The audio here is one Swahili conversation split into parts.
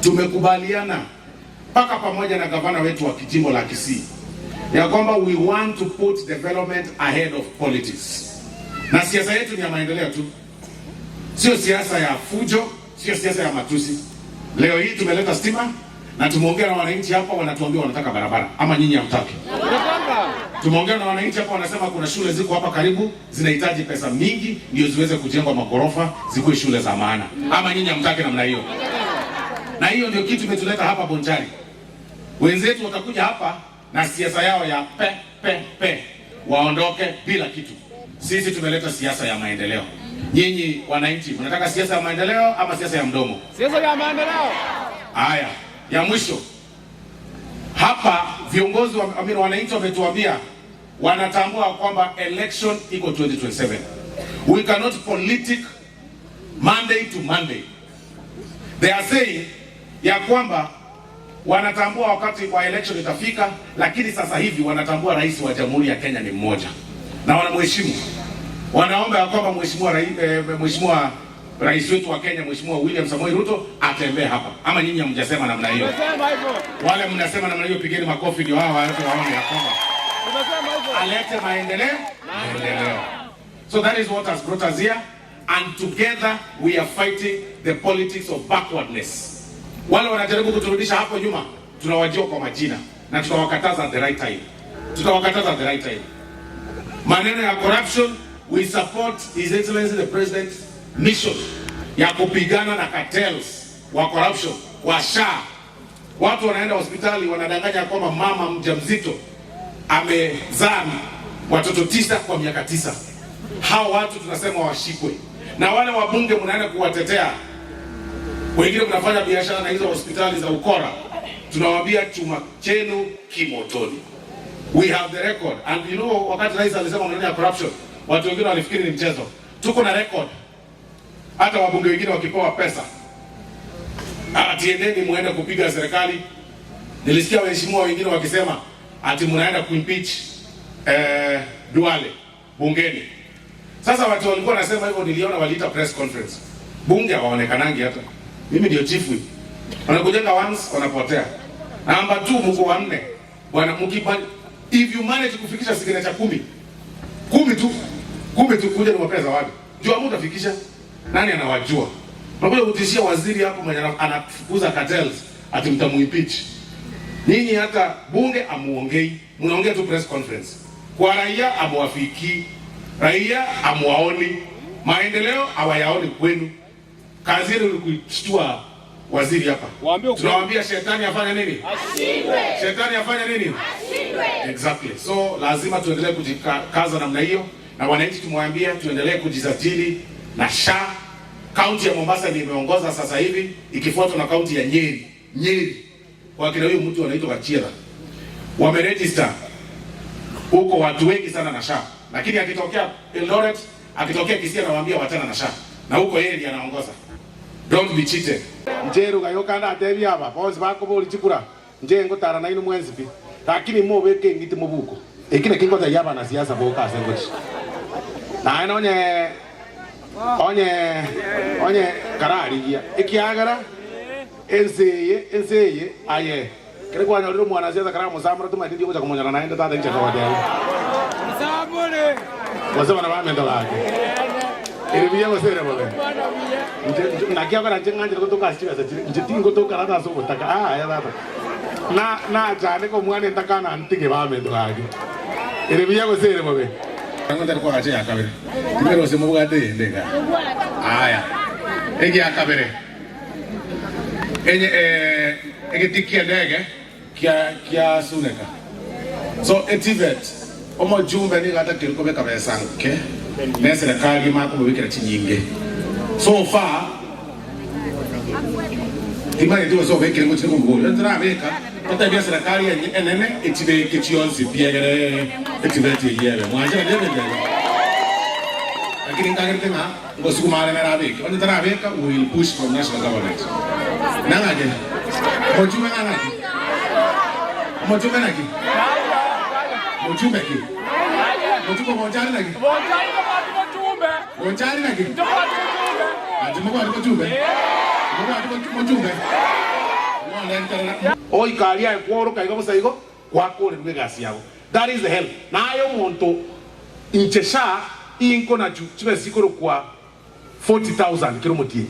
tumekubaliana paka pamoja na gavana wetu wa kijimbo la Kisii ya kwamba we want to put development ahead of politics. Na siasa yetu ni ya maendeleo tu, sio siasa ya fujo, sio siasa ya matusi. Leo hii tumeleta stima na tumeongea na wananchi hapa, wanatuambia wanataka barabara, ama nyinyi hamtaki? Tumeongea na wananchi hapa, wanasema kuna shule ziko hapa karibu zinahitaji pesa mingi ndio ziweze kujengwa magorofa zikuwe shule za maana, ama nyinyi hamtaki namna hiyo? Na hiyo ndio kitu imetuleta hapa Bonchari. Wenzetu watakuja hapa na siasa yao ya pe waondoke bila kitu. Sisi tumeleta siasa ya maendeleo. Nyinyi wananchi mnataka siasa ya maendeleo ama siasa ya mdomo? Siasa ya maendeleo. Haya, ya mwisho. Hapa viongozi wa wananchi wametuambia wanatambua kwamba election iko 2027. We cannot politic Monday to Monday. They are saying ya kwamba wanatambua wakati wa election itafika, lakini sasa hivi wanatambua rais wa Jamhuri ya Kenya ni mmoja na wanamheshimu. Wanaomba ya kwamba mheshimiwa rais wetu wa Kenya, Mheshimiwa William Samoei Ruto atembee hapa. Ama nyinyi hamjasema namna hiyo? Wale mnasema namna hiyo, pigeni makofi ndio hao watu waone ya kwamba alete maendeleo. So that is what has brought us here, and together we are fighting the politics of backwardness. Wale wanajaribu kuturudisha hapo nyuma, tunawajua kwa majina na tutawakataza at the right time. Maneno ya corruption, we support His Excellency the President mission ya kupigana na cartels wa corruption wa SHA. Watu wanaenda hospitali wanadanganya kwamba mama mjamzito amezaa watoto 9 kwa miaka 9. Hao watu tunasema washikwe. Na wale wabunge mnaenda kuwatetea, wengine mnafanya biashara na hizo hospitali za ukora, tunawaambia chuma chenu kimotoni. We have the record, and you know, wakati rais alisema maneno ya corruption, watu wengine walifikiri ni mchezo. Tuko na record. Hata wabunge wengine wakipewa pesa atiendeni muende kupiga serikali. Nilisikia waheshimiwa wengine wakisema ati mnaenda kuimpeach Duale bungeni. Sasa watu walikuwa nasema hivyo, niliona waliita press conference. Bunge hawaonekanangi hata. Mimi ndio chief whip. Wanakujenga once wanapotea. Number 2 mko wanne. Bwana mkipa, if you manage kufikisha signature 10 tu kuja ni mapesa wapi? Jua mtu afikisha. Nani anawajua? Unakuja kutishia waziri hapo mwenye anafukuza cartels ati mtamuimpeach. Nyinyi hata bunge amuongei, mnaongea tu press conference. Kwa raia amwafiki, raia amwaoni, maendeleo hawayaoni kwenu. Kazi yenu ni kushtua waziri hapa. Tunawaambia shetani afanye nini? Ashindwe. Shetani afanye nini? Ashindwe. Exactly. So lazima tuendelee kujikaza namna hiyo, na wananchi tumwaambia tuendelee kujisajili na SHA. Kaunti ya Mombasa ni imeongoza sasa hivi, ikifuatwa na kaunti ya Nyeri. Kwa kile huyo mtu anaitwa Wachira. Wameregister huko watu wengi sana na SHA. Lakini akitokea Eldoret, akitokea Kisii, anawaambia watana na SHA. Na huko yeye ndiye anaongoza. Don't be cheated. Njeru gayokanda atebi aba, boss bako boli chikura. Njengo tara na inu mwenzi pi. Lakini mo weke ngiti mobuko. Ekine kingo ta yaba na siasa boka asengochi. Na onye karari ya ekiagara enseye aye kile kwa nyoro mwana siasa kara musamra tuma ndio kuja kumonyana naenda tata nje kwa watu musabule wasema na mama ndo lake ile biya wasere bole na kia kana chenga nje kutoka asichika nje tingo to kara na so kutaka ya tata na jane ko mwana ndakana antige mama ndo lake ile biya wasere bole ngenda kwa aje akabere mbero se mubuga de ndega aya egi akabere ege tikia ndege kia suneka so etivet omo jumbe ni gata kiriko beka besanke na serikali mako bibikira chinyinge so far timani ndio so beka kiriko chiko ngolo ndra beka tata bia serikali enene etibe kichionzi biegere etivet yeye mwanja ndebe lakini ngagere tena ngosiku mara mera beka on ndra beka will push from national government nangaje mojume nangaje mojume naki mojume ki mojume mojari naki mojari naki ati mo kwa mojume mo kwa mojume oi kalia kworo kaiga musaigo kwako le gasi yao. That is the hell. Na ayo monto inchesha inko na chibe sikoro kwa 40,000 kilomotie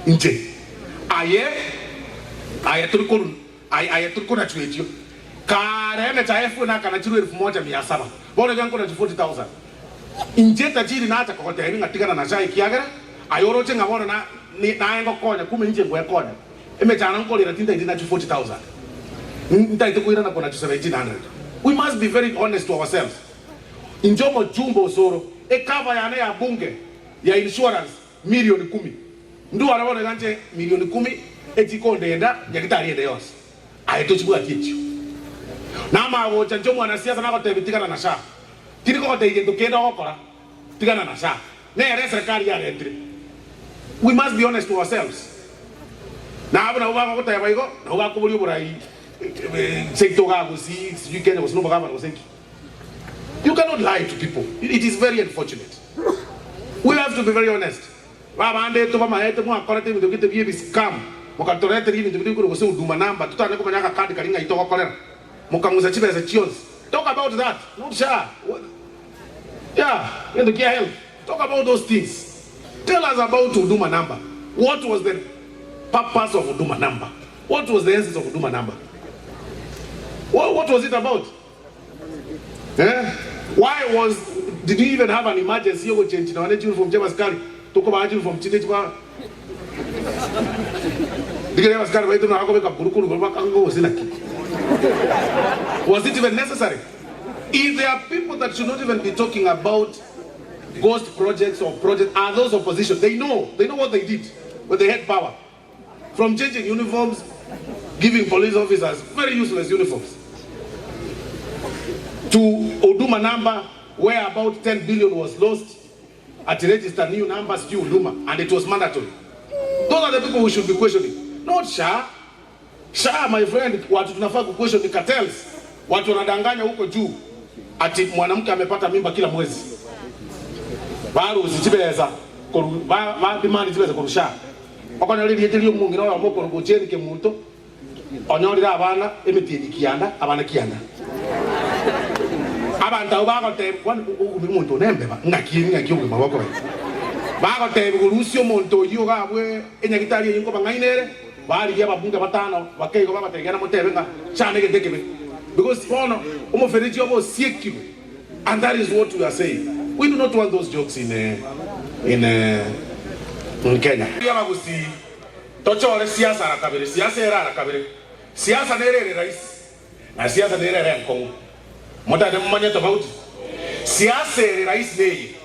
inche aye turiko na chuejo kare na chaefu na kana chiru 1,700 bora ganko na 40,000 inche tajiri na ata kokote hivi ngatigana na chai kiagera ayoro chenga bona na ngo konya kume inche ngwe konya emechana nkolera tinda idina 40,000 ntaite kuira na kona 1,700. We must be very honest to ourselves. Injomo jumbo soro e cover ya bunge ya insurance milioni 10 ndio anabona ganje milioni 10 etiko ndenda yakitari ende yose ayetochibwa kicho na mawo chanjo mwana siasa nako tebitikana na sha tiriko ko tegendo kendo okora tigana na sha ne ere serikali ya retri. We must be honest to ourselves. Na abana uba ko tayaba iko na uba ko buli burai sekto ga gusi you can was no bagaba no senki. You cannot lie to people. It is very unfortunate. We have to be very honest. Baba ande to mama ete mo akora te video kite bi scam. Mo ka torete ri video ko se uduma number tutane ko manyaka card kalinga itoko kolera. Mo kanguza chibe za chios. Talk about that. Not sure. Yeah, in the care help. Talk about those things. Tell us about Uduma number. What was the purpose of Uduma number? What was the essence of Uduma number? What was it about? Eh? Why did you even have an emergency? You change now. You from Jemaskari. Talk about you from Chitechwa. Was it even necessary? If there are people that should not even be talking about ghost projects or projects, are those opposition? They know what they did when they had power. From changing uniforms, giving police officers very useless uniforms, to Uduma number, where about 10 billion was lost, at register new numbers to Uduma, and it was mandatory. Those are the people we should be questioning. Not SHA. SHA, my friend, watu tunafaa kuquestion the cartels. Watu wanadanganya huko juu ati mwanamke amepata mimba kila mwezi. Bado usitibeza ba bimani tibeza kurusha. Okona lili yeteli mungira wa moko ngocheni ke muntu. Onyorira abana emitini kianda abana kianda. Abantu bako te kwani umuntu nembeba ngakiyungu maboko. Bako te kurusio muntu yoga bwe enyagitari yingo bangainere. Bali ya babunge batano bakego babategana motebenga chane gedekebe. Because and that is what we are saying. We do not want those jokes in Kenya. Tochore siasa arakabere, siasa era arakabere. Siasa nere rais. Na siasa nere nkongo. Mota de mmanya tofauti. Siasa rais nei.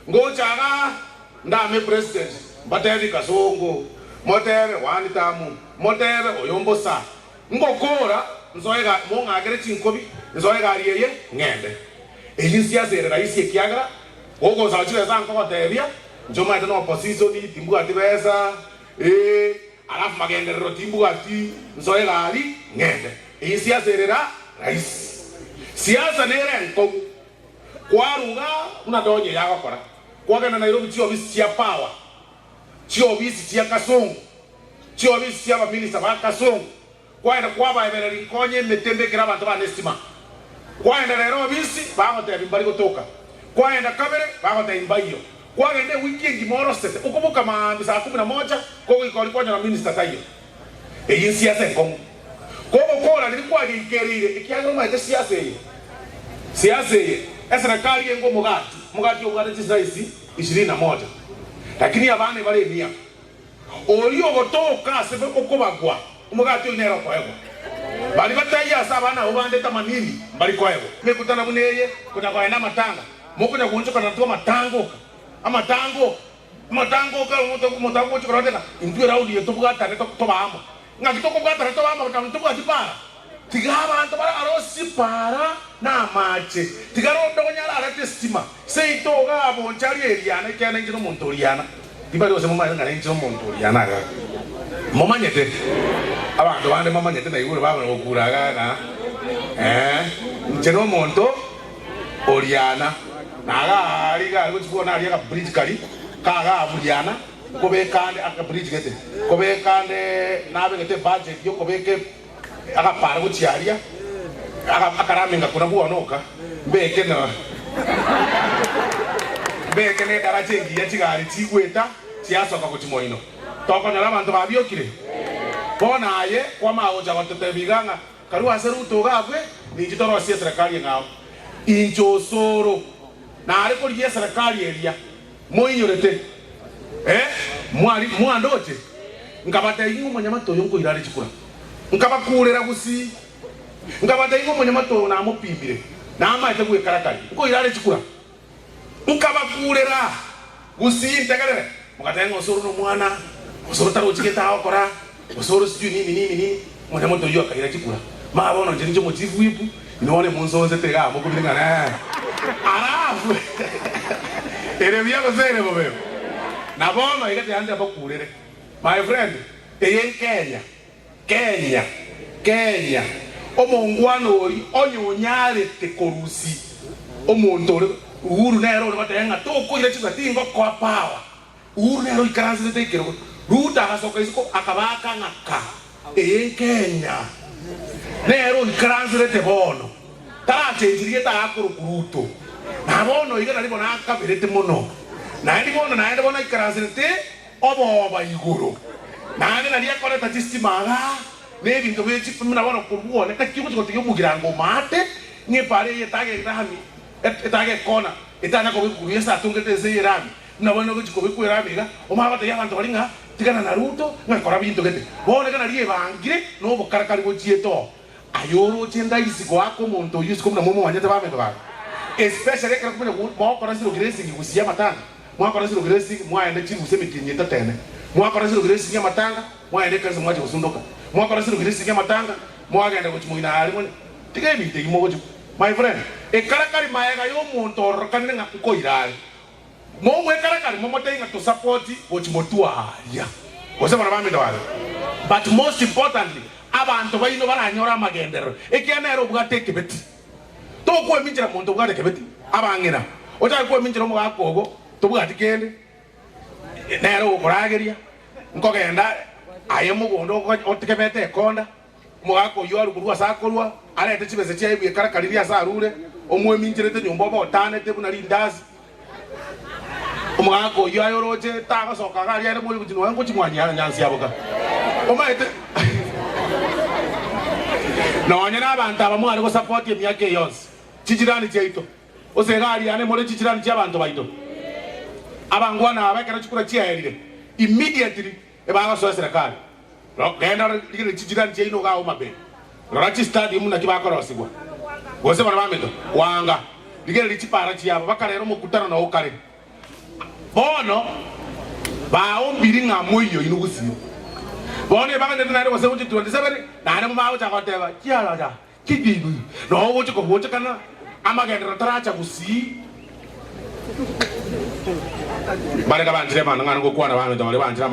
Ngochaga ndame president. Bateri kasongo. Motere wanitamu. Motere oyombosa. Ngokora nzoega monga agereti nkobi nzoega ariye ngende ejinsia zere rais ekiaga gogo za chile za nkoko tebia njoma ite no opposition ni timbu atibesa alafu magenderero timbu ati nzoega ali ngende ejinsia zere rais siasa nere nkobu kwaruga una donye yago kora kwagana Nairobi tio bisi ya power tio bisi ya kasongo tio bisi ya minister ba kasongo kwaenda kwaba ebere rikonye metembekera abantu banestima kwaenda rero bisi bagote bimbari gotoka kwaenda kabere bagote imbayo kwagende weekend moro sete ukubuka saa 11 ko ikolikonya na minister tayo siasa enkongo ko kora nilikuwa gikerire ikiaga maite siasa serikali yengo mugati ogate saisi 21 lakini abane bale nia olio gotoka sebe okobagwa umugati unero kwaego bali bataya sabana ubande tamanini bali kwaego mekutana muneye kuna kwa na matanga mokunya kunjuka na tuma matango ka mutango chukura tena indwe raudi yetubuga tare to bama ngakitoko bwa tare to bama kamutubuga tipara tigaba anto bara arosi para na mache tigaro ndonyala arate stima seito ga bonchali eliana kyana ngino montoriana dibali ose mama ngana ngino montoriana ga momanyete abantu bande momanyete na igure baba ngokuraga na ncheno monto oriana naga aliga kuchukua na aliga bridge kali kaga abuliana kobekande aka bridge gete kobekande nabe gete budget yo kobeke aka para guchiaria aka raminga kuna buonoka beke na beke ne daraje ngiya chigari chigweta chiasoka kuchimoino toko nyala bantu babiokire bona aye kwa maoja watete biganga karua seru togabwe ninjitoro sia serikali ngao injo soro na ariko liye serikali elia moinyorete mwandoche ngabata ingo manyamato yongo irari chikura ngabakurera gusi ngabata ingo manyamato na mopibire na amaite gwe karakari ngo irari chikura ngabakurera gusi ntegerere mukatenga osoro no mwana osoro taro chiketa okora osoro siju nini manyamato yo akaira chikura mabono nje motivu ipu inone munzoze tega mukubinga na arafu ere bia ko sere bobe na bono igate ande abakurere my friend eye Kenya omongwano ori onyonyare tekorusi omonto uhuru nero batenga toko ile chizatingo kwa power uhuru nero ikaranze tekero ruta asoka isiko akabaka ngaka eye Kenya nero ikaranze te bono tate njiriye ta akurukuruto na bono igana libona akabirete mono na ndi bono na ndi bono ikaranze te oboba iguru na ndi na dia kore tatistimanga ne bintu bechi pumina bono kubuone takibu tikotiyo mugirango mate nye pare yetage rahami etage kona etana ko bikuyesa tungete zeyirami na bono ko chiko bikuyiramiga omabata yabantu balinga tigana Naruto ngakora bintu gete bone kana liye bangire no bokarakari go chieto ayoro chenda isiko ako monto yusiko na momo wanyete bamendo ba especially kana kumenya mo kora siro gresi ngikusia matanga mo kora siro gresi mwaende chibu semikinyeta tene mo kora siro gresi nya matanga mwaende kazi mwaje kusundoka mo kora siro gresi nya matanga mwagenda kuchumuina ali mone tigebe te imo my friend e karakari maega yo monto rokane ngako irali mo mwe karakari mo tenga to support gochimotua ya osema na bamendo wale but most importantly abantu bayino baranyora amagendero ekianero bugate kebeti to ko eminjira muntu bugate kebeti abangina otari ko eminjira mu gakogo to bugate kende nero ukurageria nkogenda aye mugondo otekebete konda mu gako yo arukurwa sakorwa arete chibese chia ibu karakariria sarure omwe eminjire te nyombo botane te buna lindazi omugako yo ayoroje taga soka gari ari mu kujino wangu chimwanya nyansi yaboka omaite nonye n'abantu abamu ariko support emyaka yonse chijirani cheito osegari ane mole chijirani cy'abantu baito abangwana abakera chikura chiyaherire immediately ebaga so serikali genda ligire chijirani cheino ga omabe rachi stadium na kibakorosigwa gose bana bamendo wanga ligire lichipara chiyabo bakarero mukutana na okare bono baombiri ngamoyo inugusiyo bone bagande nare wase uti 27 nare mama uta koteba kiala ja kidibu no uti ko uti kana amagenda taracha kusi bare ka banjire bana ngana ko kwana bana to bare banjira